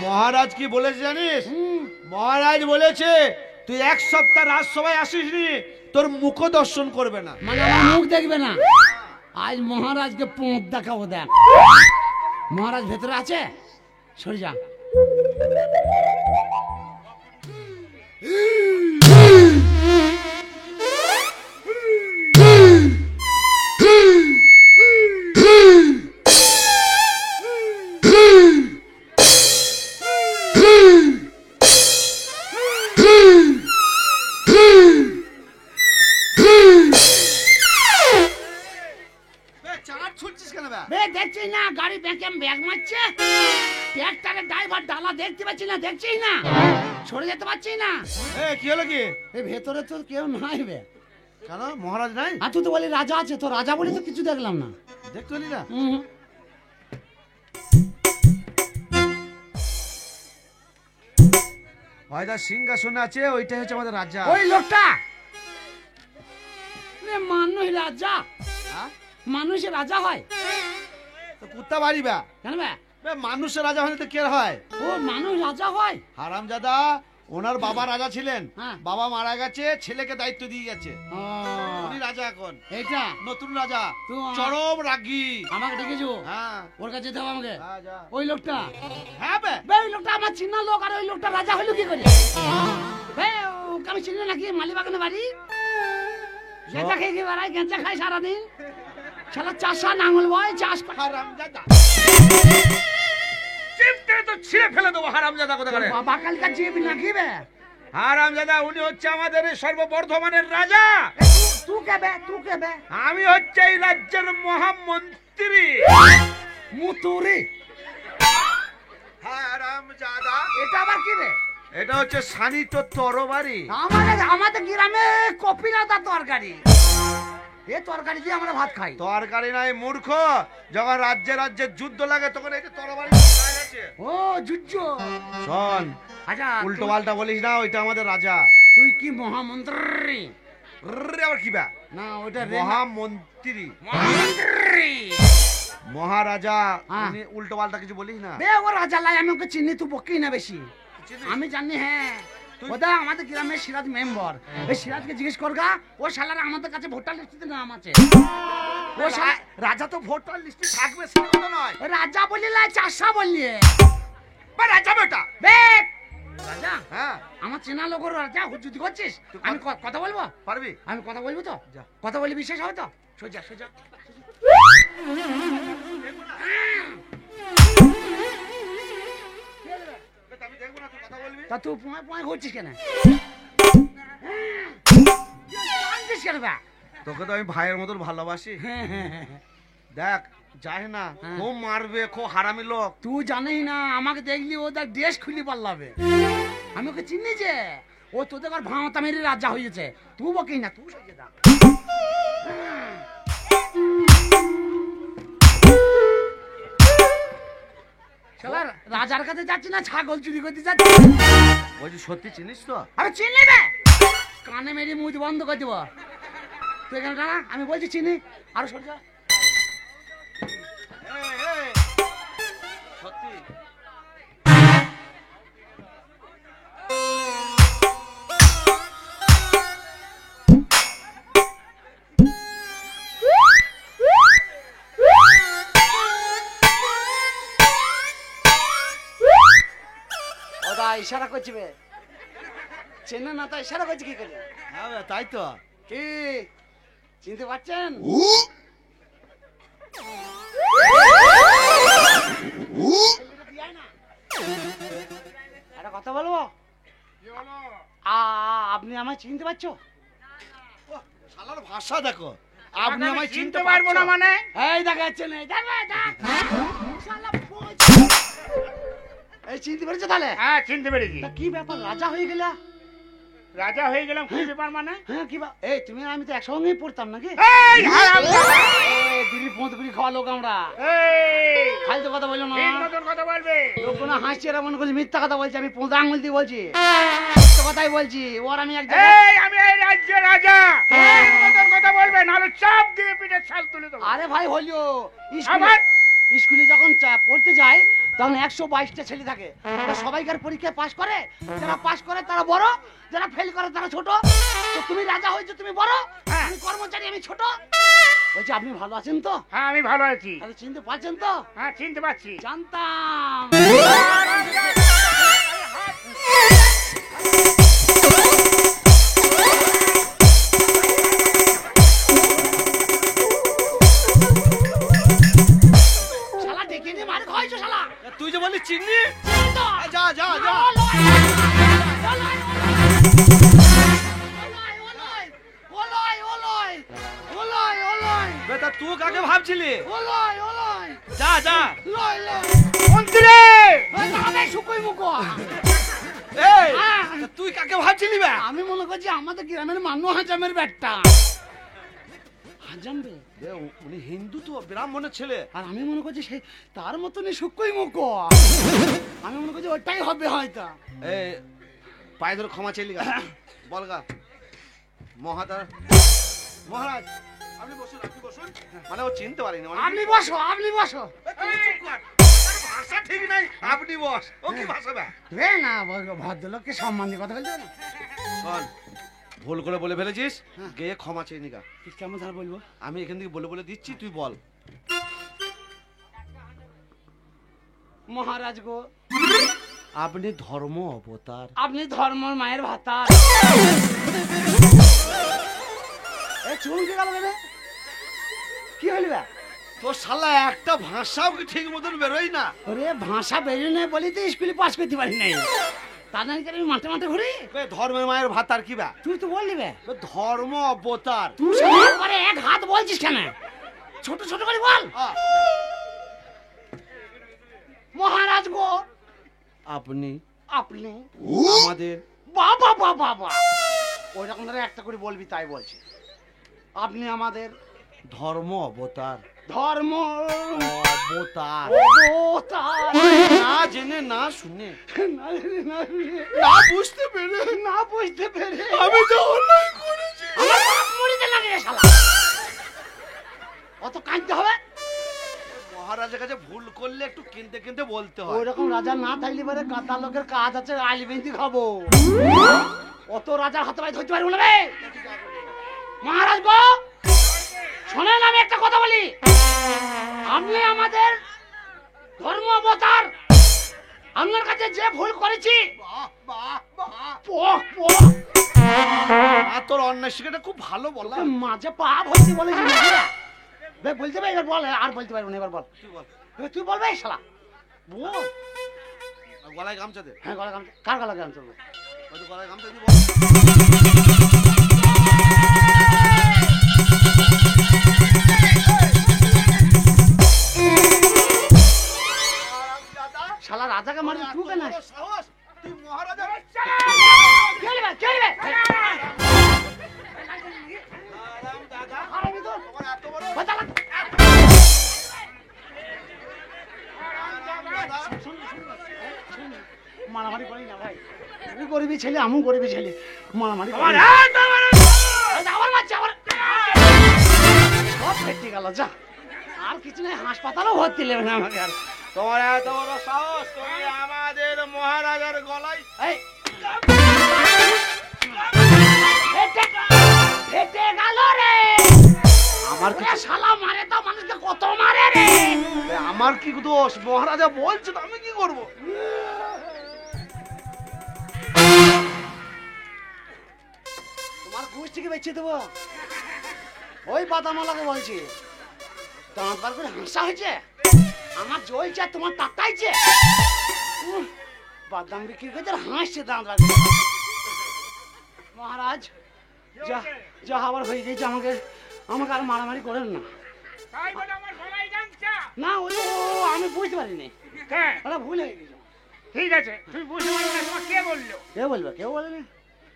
মহারাজ কি বলেছে জানিস? মহারাজ বলেছে তুই এক সপ্তাহ রাজসভায় আসিসনি, তোর মুখ দর্শন করবে না। মানে আমার মুখ দেখবে না? আজ মহারাজকে পোঁত দেখাবো। দেখ মহারাজ ভেতরে আছে, সরে যা। দেখছিস না গাড়ি ব্যাকে ব্যাগ মারছে, ট্রাক্টরের ড্রাইভার ডালা দেখতে পাচ্ছি না? দেখছিস না সরে যেতে পারছি না? কি হলো কি? এই ভেতরে তো কেউ নাই বে। কেন মহারাজ নাই? আর তুই তো বলি রাজা আছে, তো রাজা বলি তো কিছু দেখলাম না। দেখতে পেলি না? হয়তো সিংহাসনে আছে, ওইটাই হচ্ছে আমাদের রাজা। ওই লোকটা মানুষ রাজা? মানুষের রাজা হয় তো কুত্তা বাড়ি বা কেন বে? মানুষের রাজা হলে তো কে হয়? ও মানুষ রাজা হয়? হারামজাদা, ওনার বাবা রাজা ছিলেন, বাবা মারা গেছে, ছেলেকে দায়িত্ব দিয়ে গেছে, উনি রাজা এখন। এইটা নতুন রাজা, চরম রাগী। আমাকে ডেকেছো? হ্যাঁ, ওর কাছে যেতে হবে আমাকে। ওই লোকটা? হ্যাঁ বে, ওই লোকটা আমার চিনা লোক, আর ওই লোকটা রাজা হইলো কি করে? ওকে আমি চিনি নাকি? মালিবাগানে বাড়ি, গেঁজা খেয়ে খেয়ে বেড়ায়, গেঁজা খাই সারাদিন, শালা চাষা নাঙল বয়, চাষ করে। হারামজাদা চিপতে তো ছিঁড়ে ফেলে দেবো। হারামজাদা কোথা করে? বাবা কালকা জিবি নাকি বে? হারামজাদা, উনি হচ্ছে আমাদের এই সর্ববর্ধমানের রাজা। তুই কে বে? তুই কে বে? আমি হচ্ছে এই রাজ্যের মহামন্ত্রী মুতুরি। হারামজাদা, এটা আবার কি বে? এটা হচ্ছে শানিত তরবারি। আমাদের গ্রামে কপিলাতা তরকারি, এ তরকারি দিয়ে আমরা ভাত খাই। তরকারি নাই মূর্খ, যখন রাজ্যে রাজ্যে যুদ্ধ লাগে তখন এই তরবারি আছে। ও যুদ্ধ। শোন, আচ্ছা উল্টো পাল্টা বলিস না, ওইটা আমাদের রাজা। তুই কি মহামন্ত্রী? আবার কি বা? না ওটা মহামন্ত্রী, মহারাজা, উনি উল্টো পাল্টা কিছু বলিস না। বে ও রাজা লাই, আমি ওকে চিনি, তুই বকি না বেশি। আমি জানি, হ্যাঁ ওটা আমাদের গ্রামের সিরাজ মেম্বার। ওই সিরাজকে জিজ্ঞেস করগা, ও শালারা আমাদের কাছে ভোটার লিস্টে নাম আছে। ও রাজা তো ভোটার লিস্টে থাকবে সেটা কথা নয়। রাজা বললি লাই, চাষা বললি বা রাজা বেটা বে রাজা। হ্যাঁ, আমার চেনা লোকের রাজা হুজুতি করছিস? আমি কথা বলবো? পারবি? আমি কথা বলবো তো? কথা বলি বিশ্বাস হবে তো? সোজা সোজা। তা তুই পয় পয় করছিস কেন? তোকে তো আমি ভাইয়ের মতন ভালোবাসি। দেখ যাই না, খুব মারবে, খুব হারামি লোক। তুই জানিস না, আমাকে দেখলি ও তার ড্রেস খুলি পারলাবে। আমি ওকে চিনি যে ও তোদের ঘর ভাঁতা মেরে রাজা হয়েছে। তুই বকি না, তুই সরিয়ে যা। শালা রাজার কাছে যাচ্ছি না, ছাগল চুরি করতে যাচ্ছি। বলছি সত্যি চিনিস তো? আরে চিনি বে, কানে মেরে মুখ বন্ধ করে দেবো। তুই এখানে দাঁড়া, আমি বলছি চিনি। আরো সরে যা। সত্যি ইশারা করছি বে, চেনা না, তাই ইশারা করছি কি করে? হ্যাঁ তাই তো। কি চিনতে পারছেন? একটা কথা বলবো? আপনি আমায় চিনতে পারছো? শালার ভাষা দেখো। আপনি আমায় চিনতে পারবো না মানে? এই দেখাচ্ছেন, এই চিনতে পেরেছো তাহলে? হ্যাঁ চিনতে পেরেছি। কি ব্যাপার, রাজা হয়ে গেলা? রাজা হয়ে গেলাম, কি ব্যাপার মানে? হ্যাঁ কি এই তুমি আমি তো একসঙ্গেই পড়তাম নাকি? দিদি পঁতপুরি খাওয়া লোক আমরা। ফালতু কথা বললো না, কথা বলবে। লোক কোনো হাসছে, এরা মনে করছে মিথ্যা কথা বলছি। আমি পোঁতা আঙুল দিয়ে বলছি, কথাই বলছি। ওর আমি আমি এই রাজ্যের রাজা, কথা বলবে নাহলে চাপ দিয়ে পিঠে ছাল তুলে দেবো। আরে ভাই হলিও, স্কুলে যখন পড়তে যাই তখন 122টা ছেলে থাকে, তো সবাইকার পরীক্ষায় পাশ করে, যারা পাশ করে তারা বড়, যারা ফেল করে তারা ছোট। তো তুমি রাজা হয়েছো, তুমি বড়, আমি কর্মচারী, আমি ছোট। বলছি আপনি ভালো আছেন তো? হ্যাঁ আমি ভালো আছি। আরে চিনতে পারছেন তো? হ্যাঁ চিনতে পারছি। জানতাম। শালা ডেকে নিয়ে মার খাইছো শালা। তুই যে বলি চিননি, চিনি তো। যা যা যা। বেটা তুই কাকে ভাবছিলি? যা যা। মন্ত্রী রে! এই তুই কাকে ভাবছিলি বে? আমি মনে করছি আমাদের গ্রামের মানু হাজামের ব্যাটটা। হাজাম বে? উনি হিন্দু তো, ব্রাহ্মণের ছেলে। আর আমি মনে করছি সেই তার মতনই শুকোই মুখ। আমি মনে করছি ওটাই হবে হয়তো। এই পায়ে ধরে ক্ষমা চাইলি গা, বল গা। মহারাজ আপনি বসুন, আপনি বসুন। মানে ও চিনতে পারিনি। আপনি বসো, আপনি বসো। ভাষা ঠিক নাই, আপনি বস। ও কি ভাষা বে? রে না, ভদ্রলোককে সম্মান দিয়ে কথা বলতে হবে না। শোন, ভুল করে বলে ফেলেছিস, গিয়ে ক্ষমা চেয়ে নিগা। কেমন ধার বলবো? আমি এখান থেকে বলে বলে দিচ্ছি, তুই বল। মহারাজ গো, আপনি ধর্ম অবতার। আপনি ধর্মর মায়ের ভাতা। এ চুমকে গেল কেন? কি হইল বে? তোর শালা একটা ভাষাও কি ঠিক মতন বেরোই না। ওরে ভাষা বেরিয়ে নেই বলি তো স্কুলে পাস করতে পারি নাই। তা না আমি মাঠে মাঠে ঘুরি। ধর্মের মায়ের ভাতার কি বে? তুই তো বললি বে ধর্ম অবতার। তুই একবারে এক হাত বলছিস কেন? ছোট ছোট করে বল। মহারাজ গো, আপনি আপনি আমাদের বাবা বাবা বাবা ওই রকম ধরে একটা করে বলবি, তাই বলছি। আপনি আমাদের ধর্ম অবতার। ধর্ম অবতার। অবতার। না জেনে না শুনে না রে, না রে। না বুঝতে পেরে না বুঝতে পেরে আমি তো অন্যায় করেছি। আমার বাপ মরিতে লাগে রে শালা। অত কাঁদতে হবে? মহারাজের কাছে ভুল করলে একটু কিনতে কিনতে বলতে ওই হয়। রকম রাজা না থাকলে পরে গাতা লোকের কাজ আছে, আইল বেঁধে খাবো। অত রাজার হাতে পায়ে ধরতে পারবো না রে। মহারাজ গো শোনেন, আমি একটা কথা বলি। আপনি আমাদের ধর্ম অবতার। আপনার কাছে যে ভুল করেছি, আর তোর অন্যায় শিখাটা খুব ভালো বললাম। মাঝে পা ভর্তি বলেছি। বলতে পারি এবার বল, আর বলতে পারবো না, এবার বল। তুই বল। তুই বলবে শালা বল। গলায় গামছা দে। হ্যাঁ গলা গামছা। কার গলা গামছা? ওই তো গলায় গামছা দি বল। শালা রাজাকে মারি তুই কেন? সাহস, তুই মহারাজা। কি হলি বে? কি হলি বে? আরাম দাদা, হারামি তো। তোমার এত বড় বাঁচালা। মারামারি করি না ভাই। তুই গরিবী ছেলে, আমিও গরিবী ছেলে। মারামারি করি না। আবার মারছে, আবার সব ফেটে গেল। যা, আর কিছু নাই, হাসপাতালও ভর্তি নেবে না আমাকে আর। তোমার এত বড় সাহস, তুমি আমাদের মহারাজার গলায়। এই ফেটে গেল রে। আমার ওরে শালা মারে তো মানুষকে কত মারে রে। আমার কি দোষ? মহারাজা বলছে তো, আমি কি করব? তোমার গোষ্ঠীকে বেঁচে দেবো। ওই বাদামালাকে বলছি, দাঁত বার করে হাসা হয়েছে। আমার জ্বলছে আর তোমার তাতাইছে। বাদাম বিক্রি করছে আর হাসছে দাঁত বার করে। মহারাজ যা যা আবার হয়ে গেছে, আমাকে আমাকে আর মারামারি করেন না। তাই বলে আমার গলায় গামছা? না ওই আমি বুঝতে পারিনি, হ্যাঁ ওরা ভুল হয়ে গেছে। ঠিক আছে, তুই বুঝতে পারবি না, তোমার কে বললো? কেউ বলবে, কেউ বলেনি।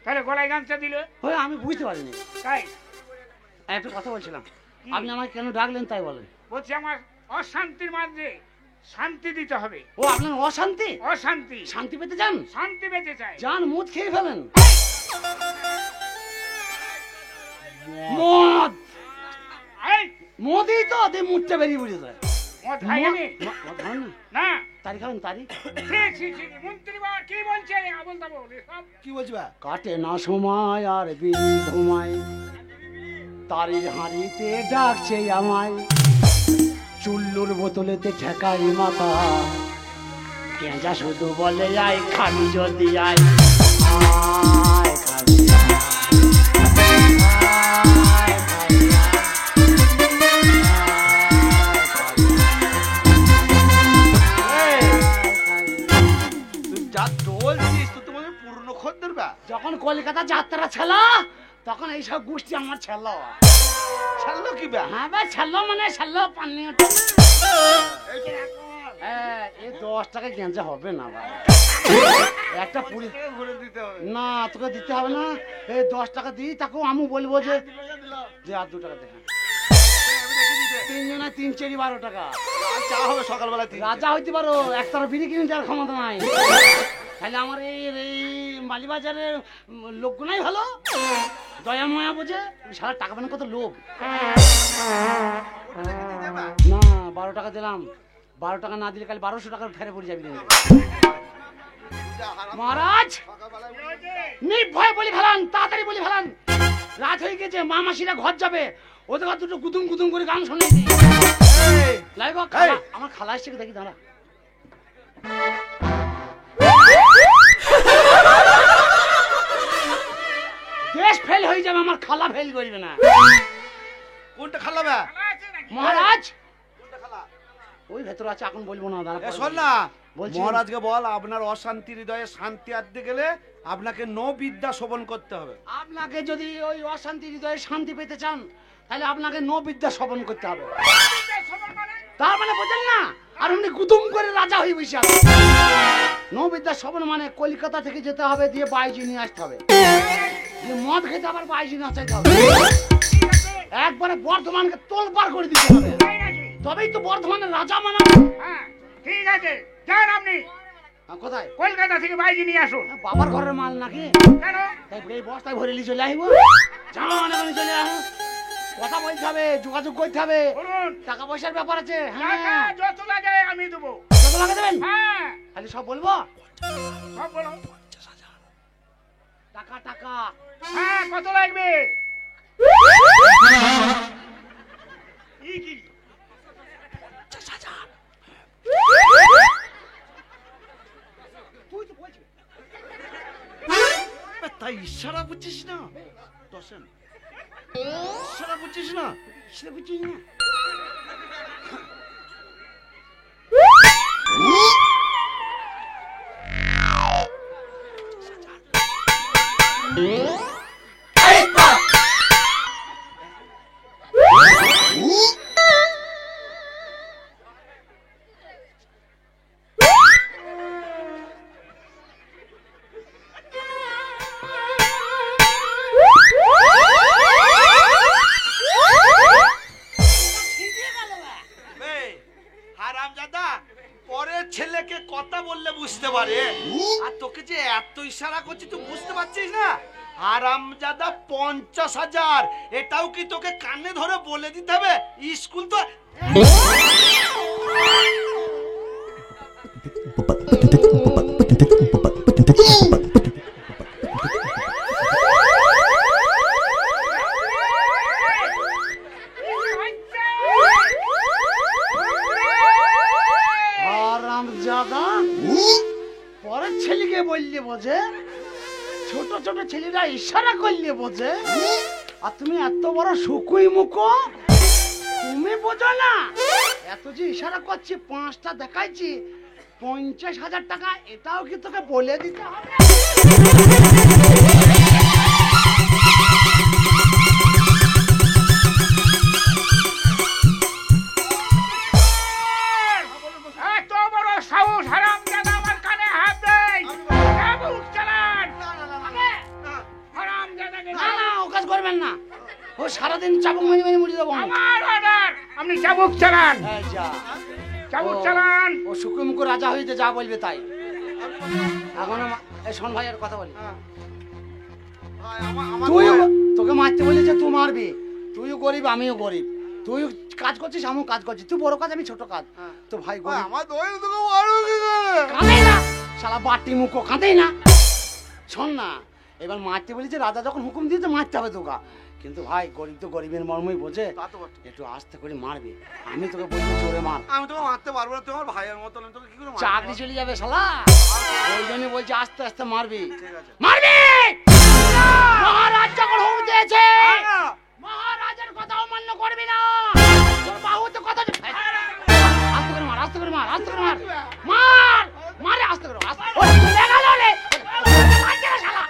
তাহলে গলায় গামছা দিল? ওই আমি বুঝতে পারিনি। তাই একটা কথা বলছিলাম, আপনি আমাকে কেন ডাকলেন তাই বলেন। বলছি আমার অশান্তির মাঝে শান্তি দিতে হবে। ও আপনার অশান্তি? অশান্তি শান্তি পেতে যান, শান্তি পেতে চাই। যান মুদ খেয়ে ফেলেন। মদ এই মদই তো মুদটা বেরিয়ে বুঝে যায়। মদ খাইনি না তারিখ খাবেন তারিখ মন্ত্রী বাবা কি বলছে আবল তাবল সব কি বলছি বা? কাটে না সময় আর বিড়ি ধুমায়, তারির হাঁড়িতে ডাকছে আমায়, চুল্লুর বোতলেতে ঠেকাই মাথা, কেঁজা শুধু বলে আয় খাবি যদি আয়, আয় খাবি আয়, খাবি তুই যা বলছিস তুই তো মনে হয় পুরনো খদ্দের বা? যখন কলকাতা যাত্রা ছিল তখন এইসব গোষ্ঠী আমার ছিল। ছাড়লো কি বা? হ্যাঁ ভাই ছিল মানে ছিল পানি এই 10 টাকা গেঞ্জা হবে না ভাই, একটা পুরি ঘুরে দিতে হবে। না তোকে দিতে হবে না, এই 10 টাকা দিই তাকেও আমি বলবো যে আর 2 টাকা দেখা, তিনজনে 3 চেরি 12 টাকা, আর চা হবে সকালবেলা তিনটে। রাজা হইতে পারো, একটার বিড়ি কিনে যাওয়ার ক্ষমতা নাই, তাহলে আমার এই মালিবাজারের লোকগুলাই ভালো, দয়া ময়া বোঝে, সারা টাকা পান কত লোভ। না 12 টাকা দিলাম, 12 টাকা না দিলে কাল 1200 টাকা ফেরে পড়ে যাবি। মহারাজ নির্ভয় বলি ফেলান, তাড়াতাড়ি বলি ফেলান, রাত হয়ে গেছে, মা মাসিরা ঘর যাবে, ওদের ঘর দুটো গুদুম গুদুম করে গান শুনেছি। আমার খালা এসছে দেখি দাঁড়া, দেশ ফেল হয়ে যাবে, আমার খালা ফেল করবে না। কোনটা খালা বা? মহারাজ কোনটা খালা? ওই ভেতর আছে, এখন বলবো না দাঁড়া, এ শোন না, বলছি। মহারাজকে বল আপনার অশান্তি হৃদয়ে শান্তি আনতে গেলে আপনাকে বিদ্যা শোভন করতে হবে। আপনাকে যদি ওই অশান্তি হৃদয়ে শান্তি পেতে চান তাহলে আপনাকে বিদ্যা শ্রবণ করতে হবে। তার মানে বোঝেন না, আর উনি গুদুম করে রাজা হয়ে বসে আছে। বিদ্যা শ্রবণ মানে কলকাতা থেকে যেতে হবে, দিয়ে বাইজি নিয়ে আসতে হবে, দিয়ে মদ খেতে আবার বাইজি নাচাইতে হবে, একবারে বর্ধমানকে তোলপাড় করে দিতে হবে, তবেই তো বর্ধমানের রাজা মানাবে। হ্যাঁ ঠিক আছে, যান আপনি কোথায়? কলকাতা থেকে বাইজি নিয়ে আসুন। বাবার ঘরের মাল নাকি? কেন? তাই এই বস্তায় ভরে নিয়ে চলে আসবো, জানা চলে আসবো, কথা বলতে হবে, যোগাযোগ করতে হবে, বলুন, টাকা পয়সার ব্যাপার আছে। টাকা হ্যাঁ যত লাগে আমি দেবো। কত টাকা দেবেন? হ্যাঁ খালি সব বলবো, সব বলো। টাকা টাকা হ্যাঁ কত লাগবে? ই কি? তুই তো বলছিস তাই ইশারা বুঝছিস না? দশেন ইশারা বুঝছিস না? সেটা বুঝছিস না? হারামজাদা পরের ছেলেকে কথা বললে বুঝতে পারে, আর তোকে যে এত ইশারা করছি তুই বুঝতে পারছিস না? হারামজাদা 50,000, এটাও কি তোকে কানে ধরে বলে দিতে হবে? স্কুল তো পরের ছেলেকে বললে বোঝে, ছোট ছোট ছেলেরা ইশারা করলে বোঝে, আর তুমি এত বড় শুকুই মুখো, তুমি বোঝো না? এত যে ইশারা করছি, 5টা দেখাইছি, 50,000 টাকা, এটাও কি তোকে বলে দিতে হবে? এত বড় সাহস হারামজাদা আমার কানে হাত দেয়। চাবুক চালান হারামজাদাকে। না না, ও কাজ করবেন না, ও সারাদিন চাবুক মেরে মেরে মুড়ি দেবো। আমার অর্ডার, আপনি চাবুক চালান। এই যা, চাবুক চালান। ও শুকুই মুখো রাজা হইতে যা বলবে তাই। এখন এই শোন ভাই, আর কথা বলি, তুই তোকে মারতে বলেছে, তুই মারবি, তুইও গরিব আমিও গরিব, তুই কাজ করছিস, আমিও কাজ করছি, তুই বড় কাজ আমি ছোট কাজ। তো ভাই গরিব আমার দই তোকে মারবো কি করে? কাঁদে না শালা বাটি মুখো কাঁদেই না। শোন না, এবার মারতে বলেছে, রাজা যখন হুকুম দিয়েছে মারতে হবে তোকা, কিন্তু ভাই গরিব তো গরিবের মর্মই বোঝে, তা তো বটে। একটু আস্তে করে মারবি। আমি তোকে বলছি জোরে মার, আমি তোকে মারতে পারবো না, তুই আমার ভাইয়ের মতন, আমি তোকে কি করে মারবো? চাকরি চলে যাবে শালা। ওই জন্য বলছি আস্তে আস্তে মারবি। ঠিক আছে। মারবি। মহারাজ যখন হুকুম দিয়েছে মহারাজের কথা অমান্য করবি না। তোর বাহু তো কথা আস্তে করে মার, আস্তে করে মার, আস্তে করে মার, মার মারে আস্তে করে আস্তে। ওরে চলে গেল রে, মারছে না শালা।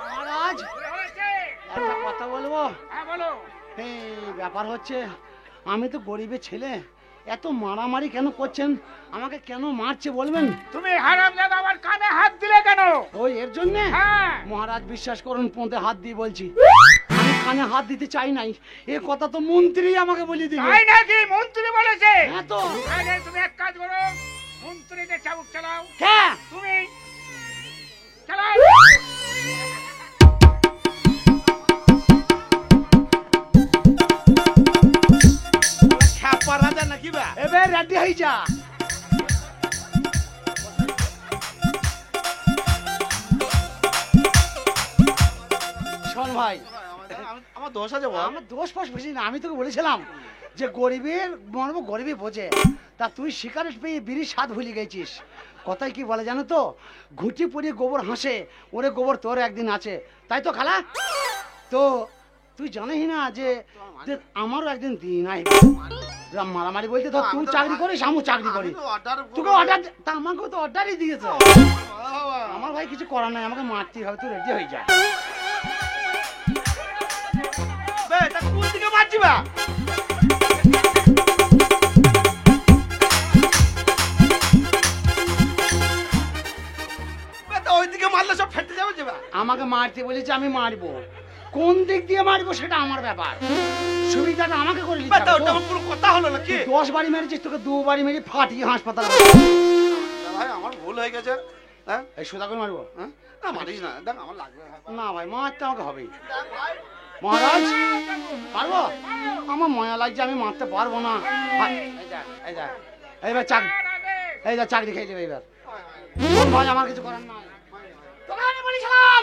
মহারাজ একটা কথা বলবো। হ্যাঁ বলো। এই ব্যাপার হচ্ছে, আমি তো গরিবের ছেলে, এত মারামারি কেন করছেন, আমাকে কেন মারছে বলবেন? তুমি হারামজাদা আমার কানে হাত দিলে কেন? ওই এর জন্যে? হ্যাঁ। মহারাজ বিশ্বাস করুন, পোঁতে হাত দিয়ে বলছি, আমি কানে হাত দিতে চাই নাই, এ কথা তো মন্ত্রী আমাকে বলে দিবে। তাই নাকি? মন্ত্রী বলেছে? হ্যাঁ তো। আগে তুমি এক কাজ করো, মন্ত্রীকে চাবুক চালাও। হ্যাঁ তুমি চালাও। খ্যাপা রাজা নাকি বা? এবার রেডি হয়ে যা। শোন ভাই, আমার দোষ আছে বল। আমার দোষ ফোষ বুঝি না, আমি তোকে বলেছিলাম যে গরিবের মর্ম গরিবই বোঝে, তা তুই সিগারেট পেয়ে বিড়ির স্বাদ ভুলে গেছিস। কথায় কি বলে জানো তো, ঘুঁটি পরিয়ে গোবর হাসে, ওরে গোবর তোর একদিন আছে, তাই তো খালা? তো তুই জানিস না যে যে আমারও একদিন দিন আসবে। মারামারি বলতে ধর, তুই চাকরি করিস, আমিও চাকরি করি, তোকে অর্ডার, তা আমাকেও তো অর্ডারই দিয়েছে। আমার ভাই কিছু করার নাই, আমাকে মারতেই হবে, তুই রেডি হয়ে যা। বে, তা কোন দিকে মারছি বা? বে, তা ওইদিকে মারলে সব ফেটে যাবে যে বা? আমাকে মারতে বলেছে, আমি মারবো, কোন দিক দিয়ে মারবো সেটা আমার ব্যাপার, সুবিধাটা আমাকে করে নিতে বে, তা হবে ওটা তো। আমার কোনো কথা হলো নাকি? 10 বাড়ি মেরেছিস, তোকে 2 বাড়ি মেরে ফাটিয়ে হাসপাতালে। ভাই আমার ভুল হয়ে গেছে। হ্যাঁ, এই সোজা করে মারবো? হ্যাঁ? না মারিস না, দেখ আমার লাগবে। না ভাই, মারতে আমাকে হবেই। মহারাজ পারবো? আমার ময়া লাগছে, আমি মারতে পারবো না। ভাই, এই দেখ, এই দেখ, এইবার চাকরি, এই দেখ চাকরি খেয়ে দেবে এইবার। শোন ভাই, আমার কিছু করার নাই, তোকে আমি বলেছিলাম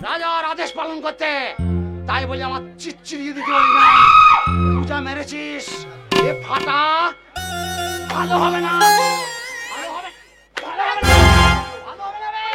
রাজার আদেশ পালন করতে, তাই বলে আমার চিচ্চিরিয়ে দিতে বলি না। তুই যা মেরেছিস, এ ফাটা ভালো হবে না, ভালো হবে, ভালো হবে না, ভালো হবে না রে।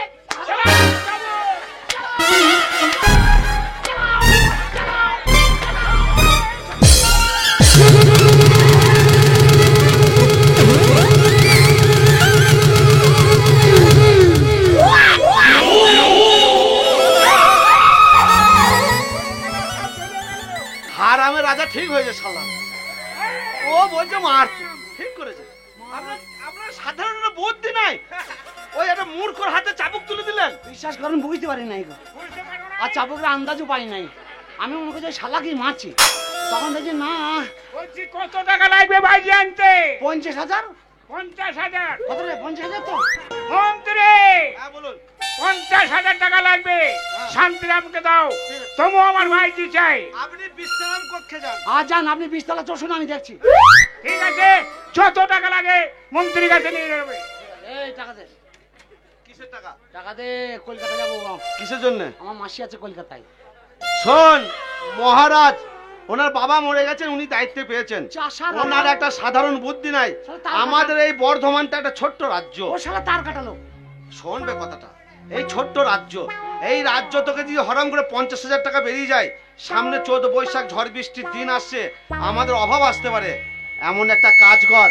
হারামের রাজা ঠিক হয়েছে শালা। ও বলছে মারতে, ঠিক করেছে। আপনার সাধারণ একটা বুদ্ধি নাই, ওই একটা মূর্খর হাতে চাবুক তুলে দিলেন। বিশ্বাস করেন, বুঝতে পারি নাই গো, আর চাবুকের আন্দাজও পাই নাই। আমি মনে করছি শালাকেই মারছি, তখন দেখছি না। বলছি কত টাকা লাগবে বাইজি আনতে? 50,000। 50,000। কত রে? 50,000 তো। মন্ত্রী, হ্যাঁ বলুন। 50,000 টাকা লাগবে, শান্তিরামকে দাও, তবু আমার ভাইজি চাই। আপনি বিশ্রাম কক্ষে যান। আর যান, আপনি 20 তলা চষুন, আমি দেখছি। ঠিক আছে, যত টাকা লাগে মন্ত্রীর কাছে নিয়ে যাবে। এই টাকা দে, কিসের টাকা? টাকা দে, কলকাতা যাবো। কিসের জন্য? আমার মাসি আছে কলকাতায়। শোন মহারাজ, ওনার বাবা মরে গেছেন, উনি দায়িত্বে পেয়েছেন। চাষা ওনার একটা সাধারণ বুদ্ধি নাই। আমাদের এই বর্ধমানটা একটা ছোট্ট রাজ্য। ও শালা তার কাটালো। শোনবে কথাটা, এই ছোট্ট রাজ্য, এই রাজ্য তোকে যদি হরাম করে 50,000 টাকা বেরিয়ে যায়, সামনে 14 বৈশাখ ঝড় বৃষ্টির দিন আসছে, আমাদের অভাব আসতে পারে। এমন একটা কাজ কর,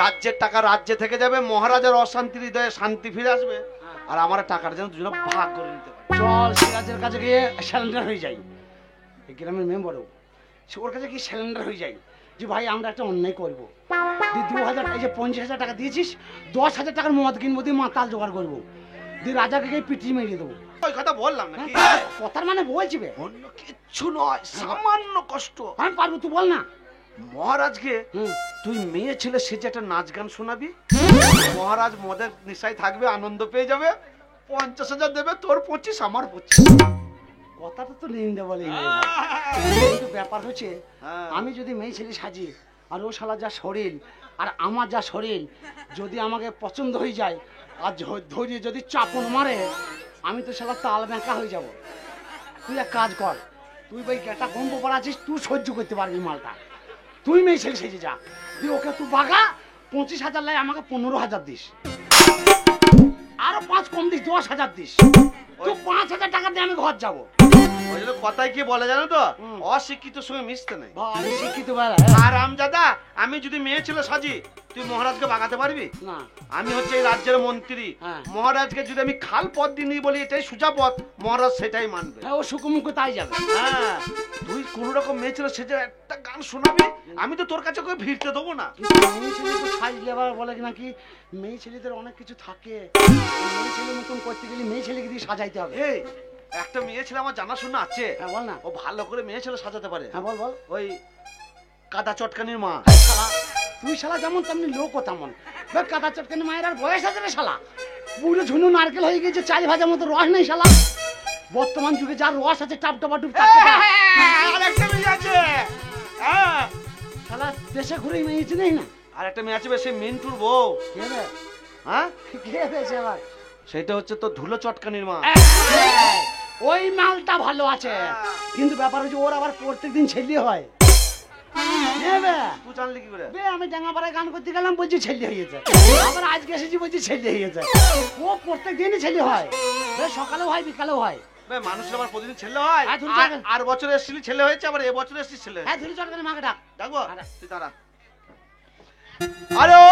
রাজ্যের টাকা রাজ্যে থেকে যাবে, মহারাজার অশান্তির হৃদয়ে শান্তি ফিরে আসবে, আর আমার টাকাটা যেন দুজনে ভাগ করে নিতে পারে। চল সিরাজের কাছে গিয়ে স্যালেন্ডার হয়ে যাই, এই গ্রামের মেম্বারও ওর কাছে গিয়ে স্যালেন্ডার হয়ে যাই যে ভাই আমরা একটা অন্যায় করবো, 2000, এই যে 50,000 টাকা দিয়েছিস, 10,000 টাকার মদ কিনবো, দিয়ে মাতাল জোগাড় করবো, দিয়ে রাজাকে গিয়ে পিটিয়ে মেরে দেবো। ওই কথা বললাম নাকি? হ্যাঁ, কথার মানে বলছি বে। অন্য কিচ্ছু নয়, সামান্য কষ্ট। আমি পারবো, তুই বল না। মহারাজকে হুম। তুই মেয়ে ছেলে সেজে একটা নাচ গান শোনাবি, মহারাজ মদের নেশায় থাকবে, আনন্দ পেয়ে যাবে, 50,000 দেবে, তোর 25 আমার 25। কথাটা তো নিন্দে বলে, কিন্তু ব্যাপার হচ্ছে হ্যাঁ। আমি যদি মেয়ে ছেলে সাজি আর ও শালা যা শরীর আর আমার যা শরীর, যদি আমাকে পছন্দ হয়ে যায় আর ধরিয়ে যদি চাপন মারে, আমি তো শালা তাল ব্যাঁকা হয়ে যাব। তুই এক কাজ কর, তুই ভাই গেটা গম্ব পড়া আছিস, তুই সহ্য করতে পারবি মালটা। তুই মেয়ে ছেলে সেজে যা, তুই ওকে তুই বাগা, 25,000 লাই আমাকে 15,000 দিস, আরো 5 কম দিস, 10,000 দিস, তুই 5,000 টাকা দিয়ে আমি ঘর যাবো। ওই জন্য কথায় কি বলে জানো তো, হুম। অশিক্ষিত সঙ্গে মিশতে নেই। ভাই শিক্ষিত বেলা আর আমজাদা, আমি যদি মেয়ে ছেলে সাজি, তুই মহারাজকে বাগাতে পারবি? না। আমি হচ্ছে এই রাজ্যের মন্ত্রী, হ্যাঁ। মহারাজকে যদি আমি খাল পথ দিয়ে বলি এটাই সোজা পথ, মহারাজ সেটাই মানবে। হ্যাঁ, ও সুকুমুকু তাই যাবে। হ্যাঁ, তুই কোন রকম মেয়ে ছেলে সেজে একটা গান শোনাবি, আমি তো তোর কাছে করে ভিড়তে দেবো না। কিন্তু মেয়ে ছেলে তো সাজলে আবার বলে নাকি মেয়ে ছেলেদের অনেক কিছু থাকে, মেয়ে ছেলের মতন করতে গেলে মেয়ে ছেলেকে দিয়ে সাজাইতে হবে। এই একটা মেয়ে ছেলে আমার জানাশোনা আছে, হ্যাঁ বল না। ও ভালো করে মেয়ে ছেলে সাজাতে পারে। হ্যাঁ বল বল। ওই কাদা চটকানির মা। শালা তুই শালা যেমন তেমনি লোকও তেমন। কাদা চটকানি মায়ের আর বয়স আছে রে শালা, পুরো ঝুনু নারকেল হয়ে গেছে, চাল ভাজার মতো রস নেই শালা। বর্তমান যুগে যার রস আছে টাপ টপা টুপ আরেকটা মেয়ে আছে, হ্যাঁ, শালা দেশে ঘুরে মেয়েছে নেই না। আর একটা মেয়ে আছে সে মিন্টুর বউ। কে রে? হ্যাঁ, কে পেয়েছে আবার? সেটা হচ্ছে তো ধুলো চটকানির মা। ওই মালটা ভালো আছে, কিন্তু ব্যাপার হচ্ছে ওর আবার প্রত্যেকদিন ছেলে হয়। তুই জানলি কি করে? আমি ডাঙ্গাপাড়ায় গান করতে গেলাম, বলছি ছেলে হয়েছে, আবার আজকে এসেছি বলছি ছেলে হয়েছে। ও প্রত্যেক দিনই ছেলে হয়, সকালেও হয় বিকালেও হয়। মানুষের আবার প্রতিদিন ছেলে হয়, হ্যাঁ, ধুলো চটকানি। আর বছরে এসেছিলি ছেলে হয়েছে, আবার এবছরে এসেছিস ছেলে। হ্যাঁ ধুলি চটকানি মাকে ডাক। ডাকবো? আরে। তুই দাঁড়া। আরে ও